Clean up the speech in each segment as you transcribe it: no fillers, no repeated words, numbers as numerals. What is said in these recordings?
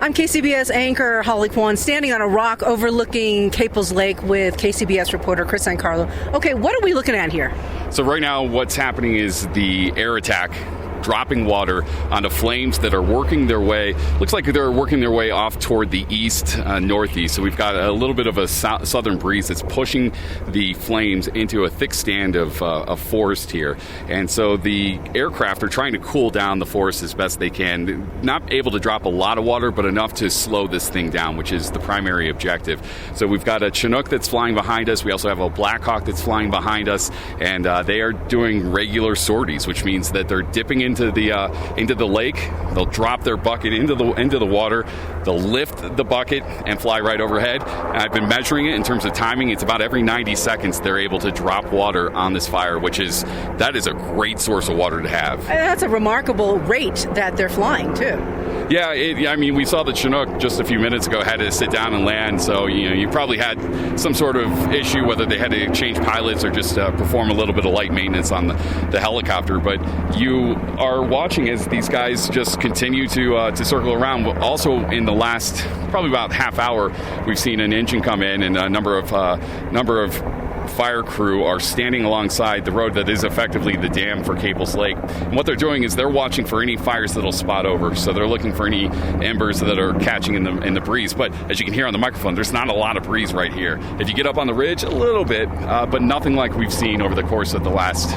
I'm KCBS anchor Holly Quan, standing on a rock overlooking Caples Lake with KCBS reporter Kris Ankarlo. Okay, what are we looking at here? So right now what's happening is the air attack dropping water onto flames that are working their way. Looks like they're working their way off toward the east, northeast. So we've got a little bit of a southern breeze that's pushing the flames into a thick stand of forest here. And so the aircraft are trying to cool down the forest as best they can. Not able to drop a lot of water, but enough to slow this thing down, which is the primary objective. So we've got a Chinook that's flying behind us. We also have a Black Hawk that's flying behind us, and they are doing regular sorties, which means that they're dipping into the lake. They'll drop their bucket into the water. They'll lift the bucket and fly right overhead. And I've been measuring it in terms of timing. It's about every 90 seconds they're able to drop water on this fire, that is a great source of water to have. And that's a remarkable rate that they're flying too. Yeah, we saw the Chinook just a few minutes ago had to sit down and land, so you probably had some sort of issue, whether they had to change pilots or just perform a little bit of light maintenance on the helicopter. But you are watching as these guys just continue to circle around. Also, in the last probably about half hour, we've seen an engine come in, and a number of fire crew are standing alongside the road that is effectively the dam for Caples Lake. And what they're doing is they're watching for any fires that'll spot over. So they're looking for any embers that are catching in the breeze. But as you can hear on the microphone, there's not a lot of breeze right here. If you get up on the ridge, a little bit, but nothing like we've seen over the course of the last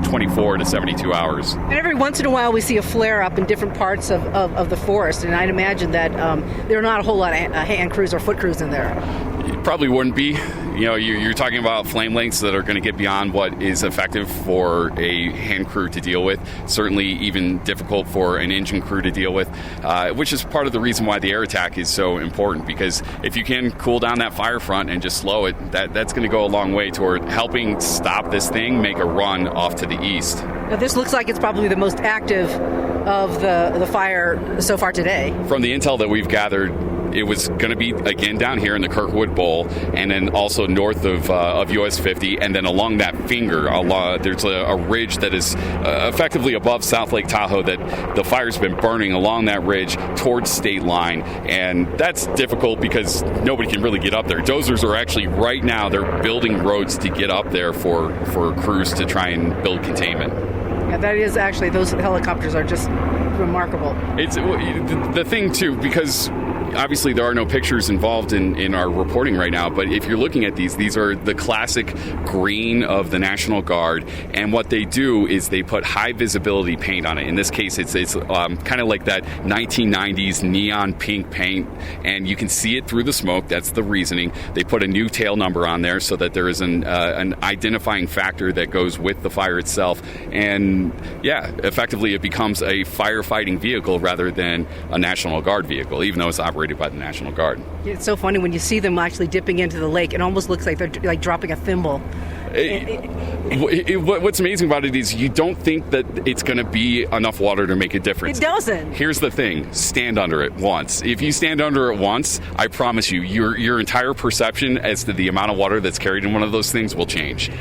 24 to 72 hours. And every once in a while we see a flare up in different parts of the forest, and I'd imagine that there are not a whole lot of hand crews or foot crews in there. It probably wouldn't be. You're talking about flame lengths that are going to get beyond what is effective for a hand crew to deal with, certainly even difficult for an engine crew to deal with, which is part of the reason why the air attack is so important, because if you can cool down that fire front and just slow it, that's going to go a long way toward helping stop this thing make a run off to the east. Now, this looks like it's probably the most active of the fire so far today. From the intel that we've gathered, it was going to be, again, down here in the Kirkwood Bowl, and then also north of US 50, and then along that finger, there's a ridge that is effectively above South Lake Tahoe that the fire's been burning along that ridge towards state line, and that's difficult because nobody can really get up there. Dozers are actually, right now, they're building roads to get up there for crews to try and build containment. Yeah, that is actually, those helicopters are just remarkable. It's the thing, too, because obviously there are no pictures involved in our reporting right now, but if you're looking at these are the classic green of the National Guard, and what they do is they put high visibility paint on it. In this case, it's kind of like that 1990s neon pink paint, and you can see it through the smoke. That's the reasoning. They put a new tail number on there so that there is an identifying factor that goes with the fire itself, and effectively it becomes a firefighting vehicle rather than a National Guard vehicle, even though it's operated by the National Guard. It's so funny when you see them actually dipping into the lake. It almost looks like they're like dropping a thimble. What's amazing about it is you don't think that it's going to be enough water to make a difference. It doesn't. Here's the thing. Stand under it once. If you stand under it once, I promise you, your entire perception as to the amount of water that's carried in one of those things will change.